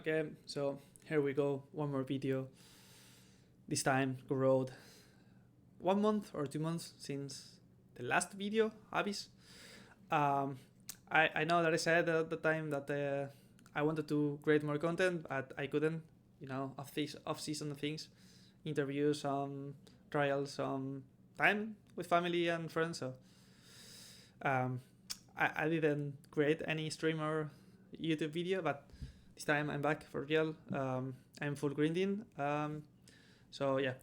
Okay, so here we go, one more video. This time, CORRODE. 1 month or 2 months since the last video, Abyss. I know that I said at the time that I wanted to create more content, but I couldn't. Off-season things, interviews, trials, time with family and friends. So I didn't create any stream or YouTube video, but this time I'm back for real. I'm full grinding. So yeah,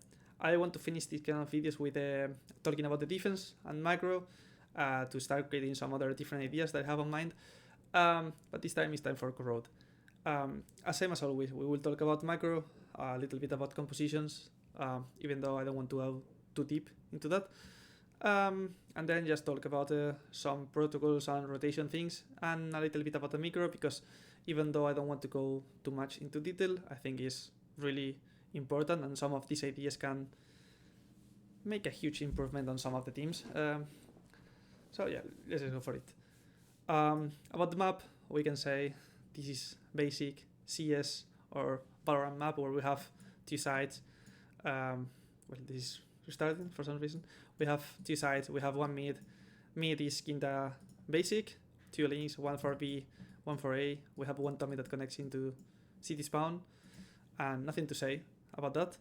I want to finish these kind of videos with talking about the defense and macro to start creating some other different ideas that I have on mind. But this time it's time for CORRODE. Same as always, we will talk about macro, a little bit about compositions, even though I don't want to go too deep into that. And then just talk about some protocols and rotation things, and a little bit about the micro, because even though I don't want to go too much into detail, I think it's really important, and some of these ideas can make a huge improvement on some of the teams. So yeah, let's just go for it. About the map, we can say this is basic CS or Valorant map where we have two sides. Well, this is restarting for some reason. We have two sides. We have one mid. Mid is kinda basic. Two lanes, one for B, one for A. We have one Tommy that connects into city spawn, and nothing to say about that.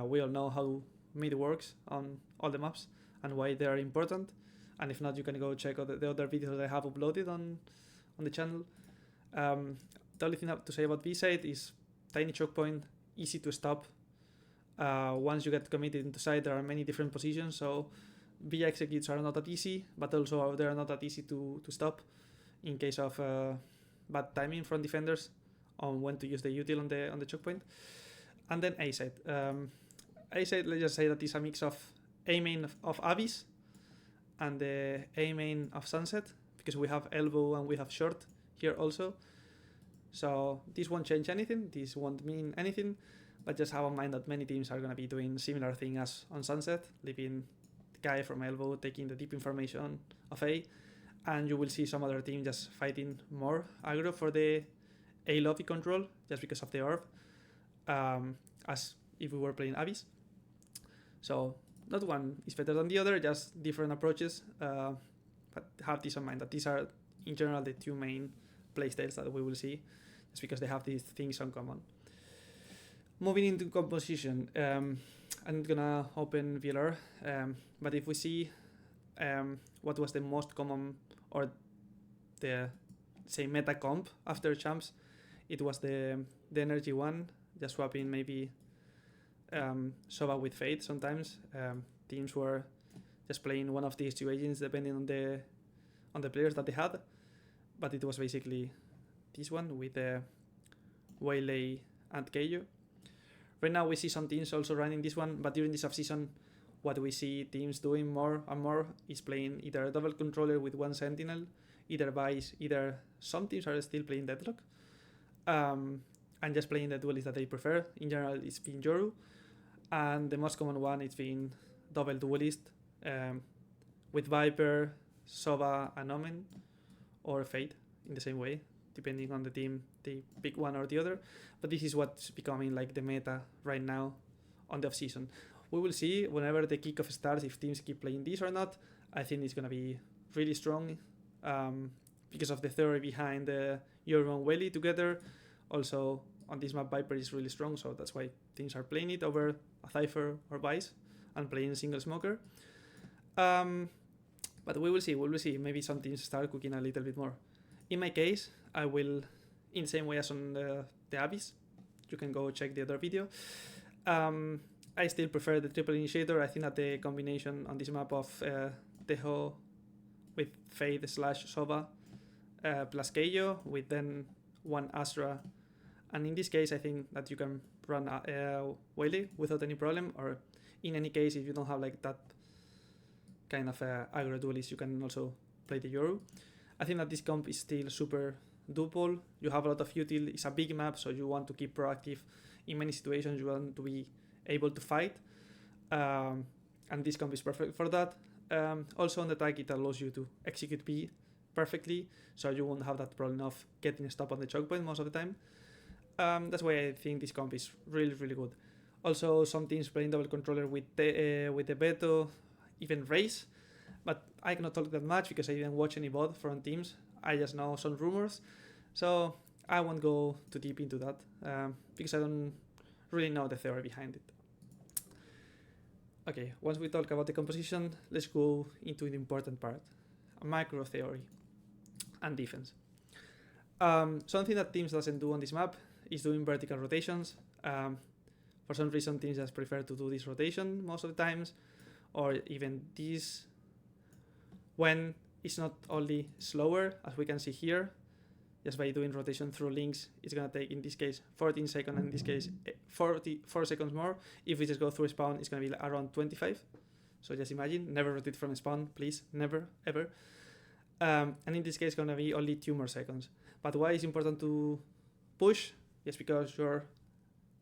We all know how mid works on all the maps and why they are important. And if not, you can go check out the other videos that I have uploaded on the channel. The only thing I have to say about B side is tiny choke point, easy to stop. Once you get committed into side, there are many different positions, so B executes are not that easy, but also they are not that easy to stop in case of bad timing from defenders on when to use the util on the choke point. And then A side. A side, let's just say that is a mix of A main of Abyss and the A main of Sunset, because we have elbow and we have short here also. So this won't change anything, this won't mean anything, but just have in mind that many teams are going to be doing similar thing as on Sunset, leaving the guy from elbow, taking the deep information of A, and you will see some other team just fighting more aggro for the A lobby control just because of the orb, as if we were playing Abyss. So not one is better than the other, just different approaches, but have this in mind that these are in general the two main playstyles that we will see, just because they have these things in common. Moving into composition, I'm gonna open VLR, but if we see what was the most common or the say meta comp after champs, it was the energy one, just swapping maybe Sova with Fate. Sometimes teams were just playing one of these two agents depending on the players that they had, but it was basically this one with Waylay and Keio. Right now we see some teams also running this one, but during this off-season, what we see teams doing more and more is playing either a double controller with one sentinel, either Vice, either some teams are still playing Deadlock, and just playing the duelist that they prefer. In general, it's been Yoru, and the most common one is being double duelist with Viper, Sova, and Omen, or Fate in the same way, depending on the team, they pick one or the other. But this is what's becoming like the meta right now on the off-season. We will see whenever the kickoff starts if teams keep playing this or not. I think it's going to be really strong because of the theory behind Yoru and Welly together. Also, on this map, Viper is really strong, so that's why teams are playing it over a Cypher or Vice and playing single smoker. But we will see. Maybe some teams start cooking a little bit more. In my case, I will, in the same way as on the Abyss, you can go check the other video. I still prefer the triple initiator. I think that the combination on this map of Tejo with Fade / Sova plus Keio with then one Astra, and in this case I think that you can run Waylay without any problem, or in any case if you don't have like that kind of aggro duelist, you can also play the Yoru. I think that this comp is still super doable. You have a lot of util, it's a big map, so you want to keep proactive in many situations, you want to be able to fight, and this comp is perfect for that. Also on the tag, it allows you to execute B perfectly, so you won't have that problem of getting stuck on the choke point most of the time. That's why I think this comp is really, really good. Also, some teams playing double controller with the Beto, even Race, but I cannot talk that much because I didn't watch any VOD from teams. I just know some rumors, so I won't go too deep into that because I don't really know the theory behind it. Okay, once we talk about the composition, let's go into the important part, a macro theory and defense. Something that teams doesn't do on this map is doing vertical rotations. For some reason, teams just prefer to do this rotation most of the times, or even this, when it's not only slower, as we can see here, just by doing rotation through links, it's gonna take, in this case, 14 seconds, and in this case, 44 seconds more. If we just go through spawn, it's gonna be around 25. So just imagine, never rotate from spawn, please, never, ever. And in this case, it's gonna be only 2 more seconds. But why is important to push? Just because you're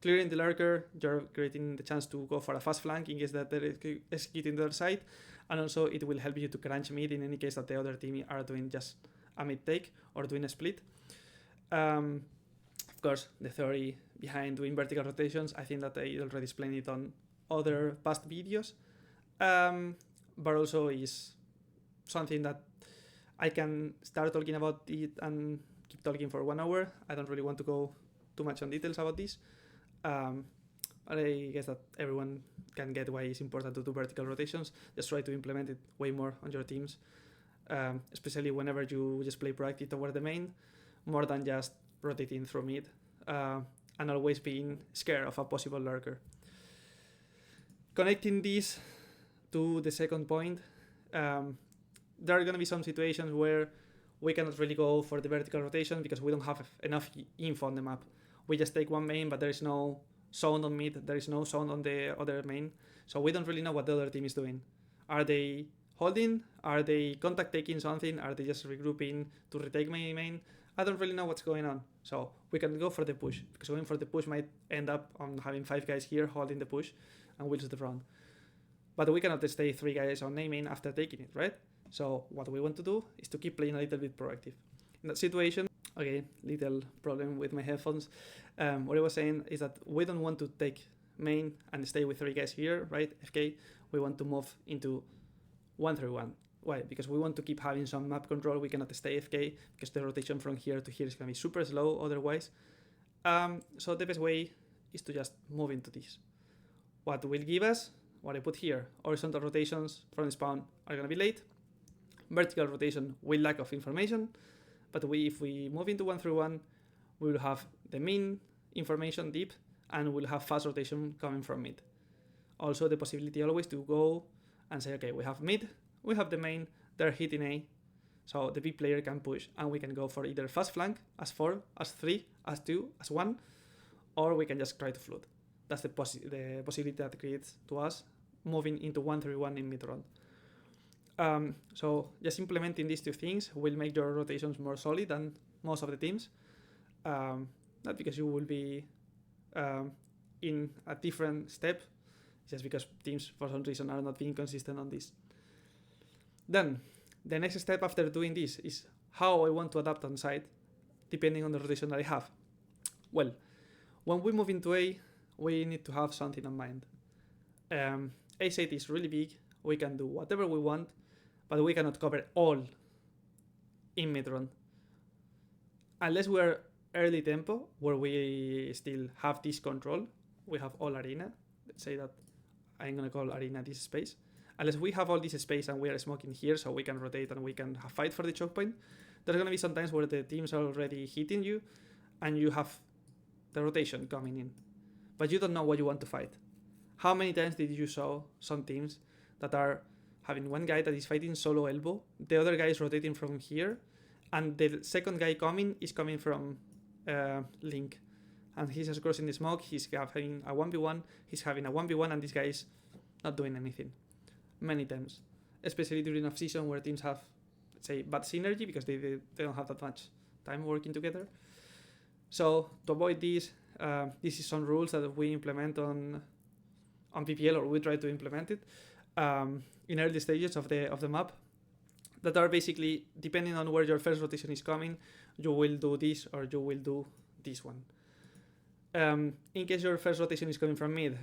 clearing the lurker, you're creating the chance to go for a fast flank in case that they're executing the other side, and also it will help you to crunch mid in any case that the other team are doing just a mid take or doing a split. Of course, the theory behind doing vertical rotations, I think that I already explained it on other past videos, but also is something that I can start talking about it and keep talking for 1 hour. I don't really want to go too much on details about this. But I guess that everyone can get why it's important to do vertical rotations. Just try to implement it way more on your teams, especially whenever you just play proactive toward the main, more than just rotating through mid, and always being scared of a possible lurker. Connecting this to the second point, there are going to be some situations where we cannot really go for the vertical rotation because we don't have enough info on the map. We just take one main, but there is no sound on mid, there is no sound on the other main, so we don't really know what the other team is doing. Are they holding? Are they contact taking something? Are they just regrouping to retake main? I don't really know what's going on, so we can go for the push, because going for the push might end up on having 5 guys here holding the push and we'll lose the round. But we cannot stay 3 guys on main after taking it, right? So what we want to do is to keep playing a little bit proactive. In that situation, okay, little problem with my headphones. What I was saying is that we don't want to take main and stay with 3 guys here, right? FK, we want to move into 1-3-1. Why? Because we want to keep having some map control. We cannot stay FK because the rotation from here to here is going to be super slow otherwise. So the best way is to just move into this. What will give us, what I put here, horizontal rotations from spawn are going to be late. Vertical rotation with lack of information. But if we move into 1-3-1, we will have the main information deep and we'll have fast rotation coming from mid. Also the possibility always to go and say, okay, we have mid, we have the main, they're hitting A, so the B player can push and we can go for either fast flank as 4, as 3, as 2, as 1, or we can just try to flood. That's the possibility that creates to us moving into 1-3-1 in mid round. So just implementing these 2 things will make your rotations more solid than most of the teams. Not because you will be in a different step, just because teams for some reason are not being consistent on this. Then the next step after doing this is how I want to adapt on site depending on the rotation that I have. Well, when we move into A, we need to have something in mind. A site is really big, we can do whatever we want, but we cannot cover all in mid-run. Unless we're early tempo, where we still have this control, we have all arena. Let's say that I'm gonna call arena this space. Unless we have all this space and we are smoking here so we can rotate and we can fight for the choke point, there's gonna be some times where the teams are already hitting you and you have the rotation coming in, but you don't know what you want to fight. How many times did you saw some teams that are having one guy that is fighting solo elbow, the other guy is rotating from here, and the second guy coming is coming from link, and he's just crossing the smoke, he's having a 1v1, he's having a 1v1, and this guy is not doing anything. Many times, especially during off-season where teams have, let's say, bad synergy because they don't have that much time working together. So to avoid this, this is some rules that we implement on PPL, or we try to implement it in early stages of the map, that are basically, depending on where your first rotation is coming, you will do this or you will do this one. In case your first rotation is coming from mid,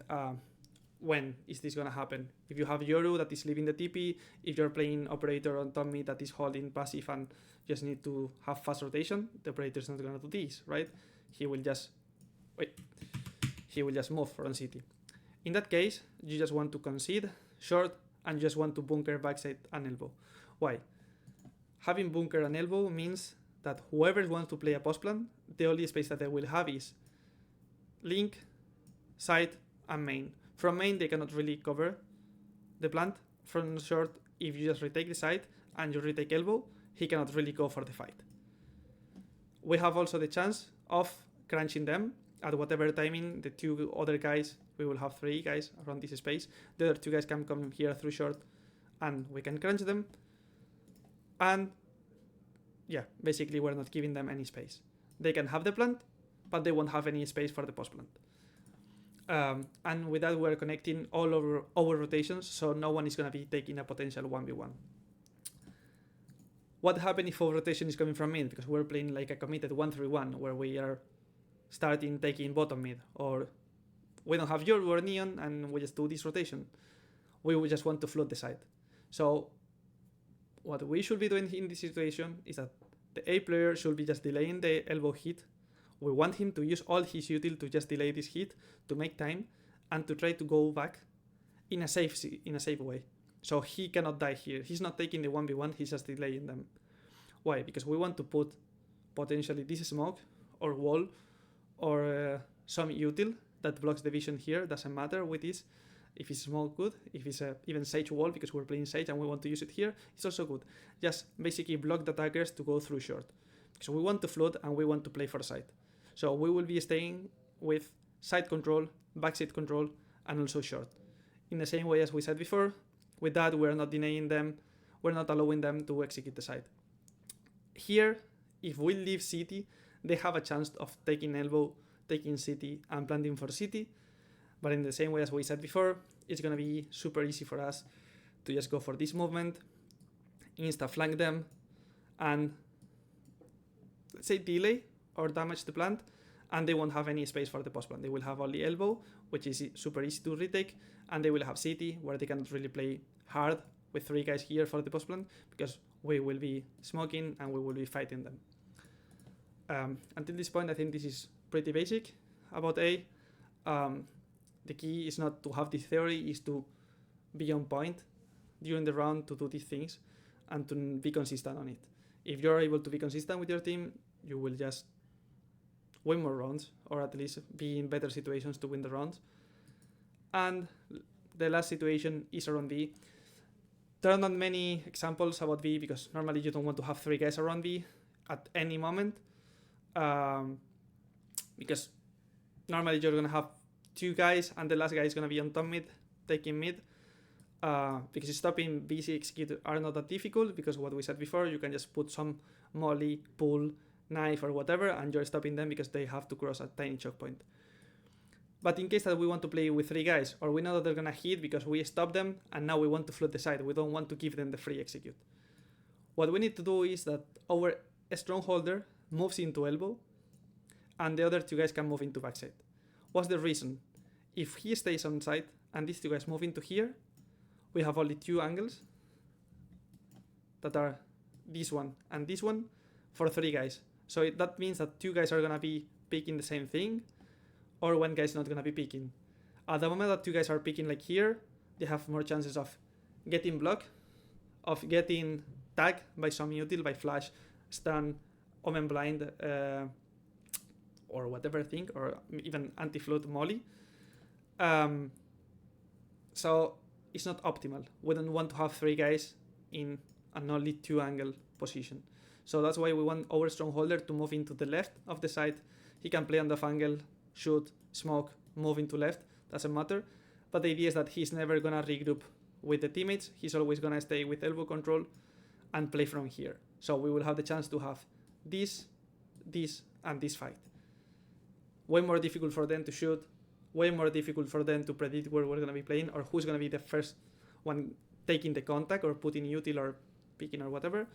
when is this gonna happen? If you have Yoru that is leaving the TP, if you're playing operator on top mid that is holding passive and just need to have fast rotation, the operator is not gonna do this, right? He will just move from city. In that case, you just want to concede short and you just want to bunker backside and elbow. Why? Having bunker and elbow means that whoever wants to play a post plan, the only space that they will have is link, side, and main. From main, they cannot really cover the plant. From short, if you just retake the side and you retake elbow, he cannot really go for the fight. We have also the chance of crunching them at whatever timing. The two other guys, we will have 3 guys around this space. The other 2 guys can come here through short and we can crunch them. And yeah, basically we're not giving them any space. They can have the plant, but they won't have any space for the post plant. And with that, we're connecting all our rotations, so no one is going to be taking a potential 1v1. What happens if our rotation is coming from mid? Because we're playing like a committed 1-3-1, where we are starting taking bottom mid, or we don't have Yoru or Neon, and we just do this rotation. We will just want to float the side. So what we should be doing in this situation is that the A player should be just delaying the elbow hit. We want him to use all his util to just delay this hit, to make time, and to try to go back in a safe way. So he cannot die here. He's not taking the 1v1, he's just delaying them. Why? Because we want to put potentially this smoke or wall or some util that blocks the vision here. Doesn't matter with this. If it's smoke, good. If it's even sage wall, because we're playing sage and we want to use it here, it's also good. Just basically block the attackers to go through short. So we want to float and we want to play for side. So we will be staying with side control, backside control, and also short. In the same way as we said before, with that we're not denying them, we're not allowing them to execute the side. Here, if we leave city, they have a chance of taking elbow, taking city, and planting for city. But in the same way as we said before, it's going to be super easy for us to just go for this movement, insta-flank them, and let's say delay or damage the plant, and they won't have any space for the post plant. They will have only elbow, which is super easy to retake, and they will have city, where they cannot really play hard with 3 guys here for the post plant, because we will be smoking and we will be fighting them. Until this point, I think this is pretty basic about A. The key is not to have this theory, is to be on point during the round to do these things and to be consistent on it. If you're able to be consistent with your team, you will just win more rounds, or at least be in better situations to win the rounds. And the last situation is around B. There are not many examples about B, because normally you don't want to have 3 guys around B at any moment, because normally you're going to have 2 guys and the last guy is going to be on top mid, taking mid, because stopping BC execute are not that difficult, because what we said before, you can just put some molly, pull, knife or whatever, and you're stopping them because they have to cross a tiny choke point. But in case that we want to play with 3 guys, or we know that they're gonna hit because we stopped them and now we want to float the side, we don't want to give them the free execute. What we need to do is that our strongholder moves into elbow and the other 2 guys can move into backside. What's the reason? If he stays on side and these 2 guys move into here, we have only 2 angles that are this one and this one for 3 guys. So that means that 2 guys are gonna be picking the same thing, or 1 guy is not going to be picking. At the moment that 2 guys are picking like here, they have more chances of getting blocked, of getting tagged by some util, by flash, stun, omen blind, or whatever thing, or even anti-float molly. So it's not optimal. We don't want to have 3 guys in an only 2 angle position. So that's why we want our strongholder to move into the left of the side. He can play on the angle, shoot, smoke, move into left, doesn't matter. But the idea is that he's never gonna regroup with the teammates. He's always gonna stay with elbow control and play from here. So we will have the chance to have this, and this fight. Way more difficult for them to shoot, way more difficult for them to predict where we're gonna be playing or who's gonna be the first one taking the contact or putting util or picking or whatever.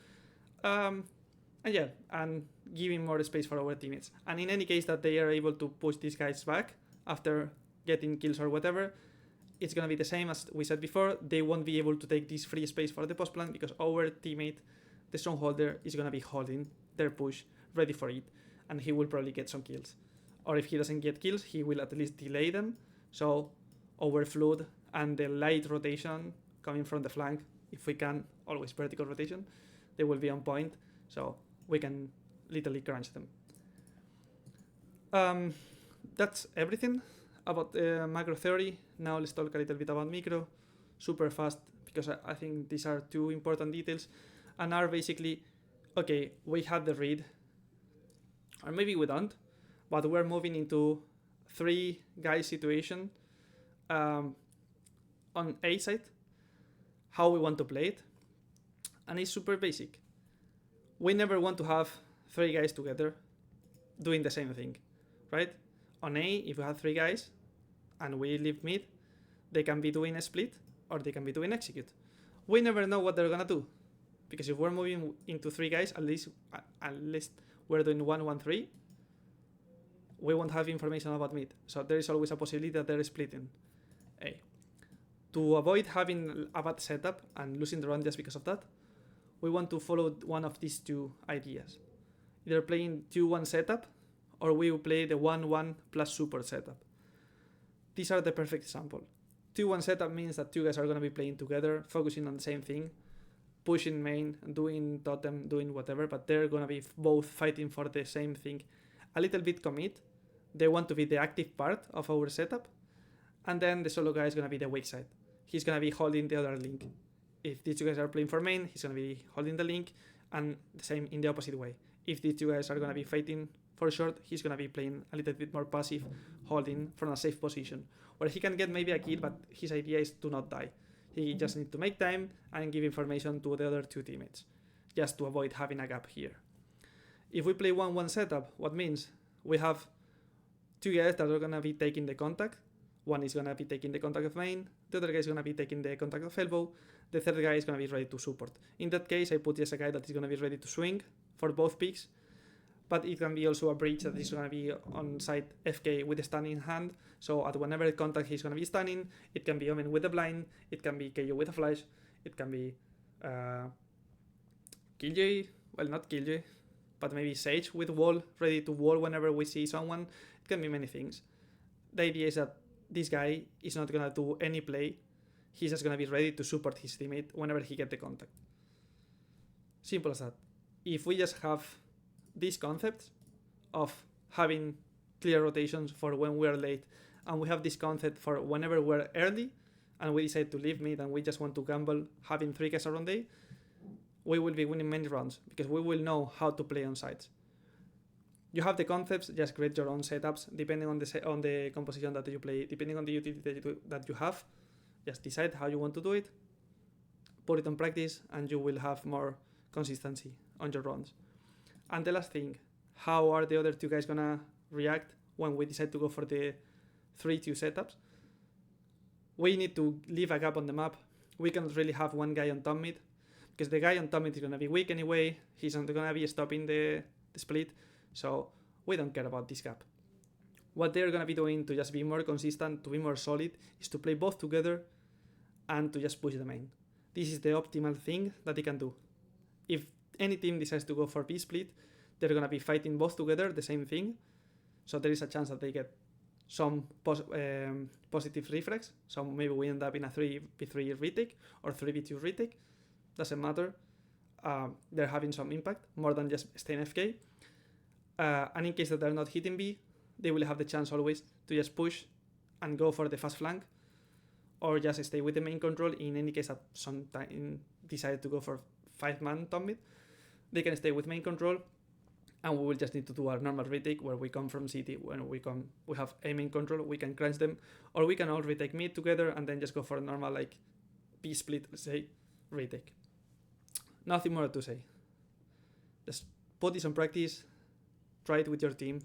And yeah, and giving more space for our teammates. And in any case that they are able to push these guys back after getting kills or whatever, it's gonna be the same as we said before. They won't be able to take this free space for the post plant because our teammate, the strongholder, is gonna be holding their push, ready for it, and he will probably get some kills. Or if he doesn't get kills, he will at least delay them. So our flood and the light rotation coming from the flank, if we can, always vertical rotation, they will be on point. So we can literally crunch them. That's everything about macro theory. Now let's talk a little bit about micro, super fast, because I think these are two important details, and are basically, okay, we had the read, or maybe we don't, but we're moving into 3 guy situation on A side, how we want to play it, and it's super basic. We never want to have 3 guys together doing the same thing, right? On A, if we have 3 guys and we leave mid, they can be doing a split or they can be doing execute. We never know what they're gonna do, because if we're moving into 3 guys, at least we're doing 1-1-3, we won't have information about mid. So there is always a possibility that they're splitting A. To avoid having a bad setup and losing the run just because of that, we want to follow one of these 2 ideas. Either playing 2-1 setup, or we will play the 1-1 plus support setup. These are the perfect example. 2-1 setup means that 2 guys are going to be playing together, focusing on the same thing, pushing main, doing totem, doing whatever, but they're going to be both fighting for the same thing. A little bit commit. They want to be the active part of our setup, and then the solo guy is going to be the weak side. He's going to be holding the other link. If these 2 guys are playing for main, he's going to be holding the link, and the same in the opposite way. If these 2 guys are going to be fighting for short, he's going to be playing a little bit more passive, holding from a safe position, where he can get maybe a kill, but his idea is to not die. He just needs to make time and give information to the other 2 teammates, just to avoid having a gap here. If we play 1-1 setup, what means we have 2 guys that are going to be taking the contact. One is going to be taking the contact of main, the other guy is going to be taking the contact of elbow, the third guy is going to be ready to support. In that case, I put just a guy that is going to be ready to swing for both picks, but it can be also a breach that is going to be on side FK with the stun in hand, so at whenever contact he's going to be stunning. It can be Omen with the blind, it can be KO with a flash, it can be Killjoy, well not Killjoy, but maybe Sage with wall, ready to wall whenever we see someone. It can be many things. The idea is that this guy is not going to do any play. He's just going to be ready to support his teammate whenever he gets the contact. Simple as that. If we just have these concepts of having clear rotations for when we're late, and we have this concept for whenever we're early, and we decide to leave mid and we just want to gamble having 3 guys around A, we will be winning many rounds because we will know how to play on sides. You have the concepts, just create your own setups depending on the composition that you play, depending on the utility that you have. Just decide how you want to do it, put it on practice, and you will have more consistency on your runs. And the last thing, how are the other 2 guys gonna react when we decide to go for the 3-2 setups? We need to leave a gap on the map. We cannot really have one guy on top mid, because the guy on top mid is gonna be weak anyway. He's not gonna be stopping the split. So we don't care about this gap. What they're going to be doing to just be more consistent, to be more solid, is to play both together and to just push the main. This is the optimal thing that they can do. If any team decides to go for B split, they're going to be fighting both together, the same thing. So there is a chance that they get some positive reflex. So maybe we end up in a 3v3 retake or 3v2 retake. Doesn't matter. They're having some impact, more than just staying FK. And in case that they're not hitting B, they will have the chance always to just push and go for the fast flank, or just stay with the main control. In any case that sometime decide to go for 5-man top mid, they can stay with main control, and we will just need to do our normal retake where we come from city. When we have a main control, we can crunch them, or we can all retake mid together and then just go for a normal like B split, let's say, retake. Nothing more to say. Just put this on practice. Try it with your team.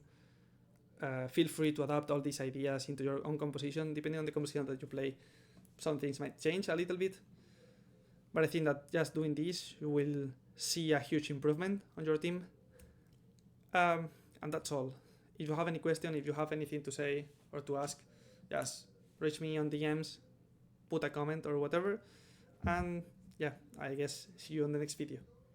Feel free to adapt all these ideas into your own composition. Depending on the composition that you play, some things might change a little bit. But I think that just doing this, you will see a huge improvement on your team. And that's all. If you have any question, if you have anything to say or to ask, just reach me on DMs, put a comment or whatever. And yeah, I guess see you on the next video.